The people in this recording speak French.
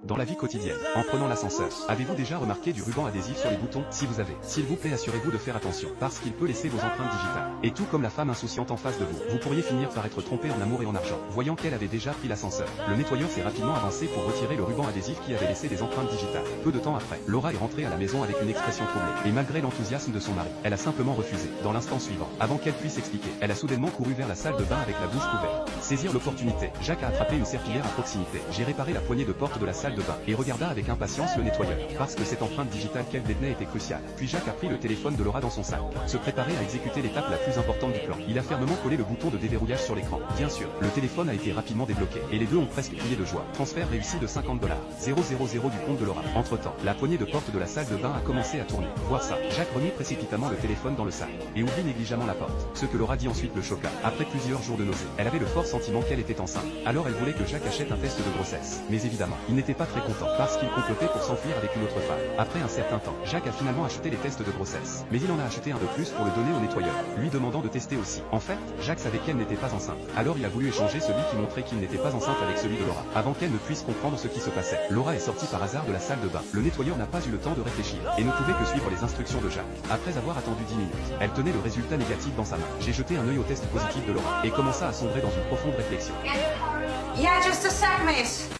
Dans la vie quotidienne, en prenant l'ascenseur, avez-vous déjà remarqué du ruban adhésif sur les boutons? Si vous avez, s'il vous plaît assurez-vous de faire attention, parce qu'il peut laisser vos empreintes digitales. Et tout comme la femme insouciante en face de vous, vous pourriez finir par être trompé en amour et en argent. Voyant qu'elle avait déjà pris l'ascenseur, le nettoyeur s'est rapidement avancé pour retirer le ruban adhésif qui avait laissé des empreintes digitales. Peu de temps après, Laura est rentrée à la maison avec une expression troublée, et malgré l'enthousiasme de son mari, elle a simplement refusé. Dans l'instant suivant, avant qu'elle puisse expliquer, elle a soudainement couru vers la salle de bain avec la bouche couverte. Saisir l'opportunité, Jacques a attrapé une serpillière à proximité. J'ai réparé la poignée de porte de la salle de bain, et regarda avec impatience le nettoyeur, parce que cette empreinte digitale qu'elle détenait était cruciale. Puis Jacques a pris le téléphone de Laura dans son sac, se préparait à exécuter l'étape la plus importante du plan. Il a fermement collé le bouton de déverrouillage sur l'écran. Bien sûr, le téléphone a été rapidement débloqué, et les deux ont presque crié de joie. Transfert réussi de $50. 000 du compte de Laura. Entre-temps, la poignée de porte de la salle de bain a commencé à tourner. Voir ça, Jacques remit précipitamment le téléphone dans le sac, et oublie négligemment la porte. Ce que Laura dit ensuite le choqua. Après plusieurs jours de nausées, elle avait le fort sentiment qu'elle était enceinte. Alors elle voulait que Jacques achète un test de grossesse. Mais évidemment, il n'était pas très content, parce qu'il complotait pour s'enfuir avec une autre femme. Après un certain temps, Jacques a finalement acheté les tests de grossesse. Mais il en a acheté un de plus pour le donner au nettoyeur, lui demandant de tester aussi. En fait, Jacques savait qu'elle n'était pas enceinte. Alors il a voulu échanger celui qui montrait qu'il n'était pas enceinte avec celui de Laura, avant qu'elle ne puisse comprendre ce qui se passait. Laura est sortie par hasard de la salle de bain. Le nettoyeur n'a pas eu le temps de réfléchir, et ne pouvait que suivre les instructions de Jacques. Après avoir attendu 10 minutes, elle tenait le résultat négatif dans sa main. J'ai jeté un œil au test positif de Laura, et commença à sombrer dans une profonde réflexion. Yeah, just a sec, miss.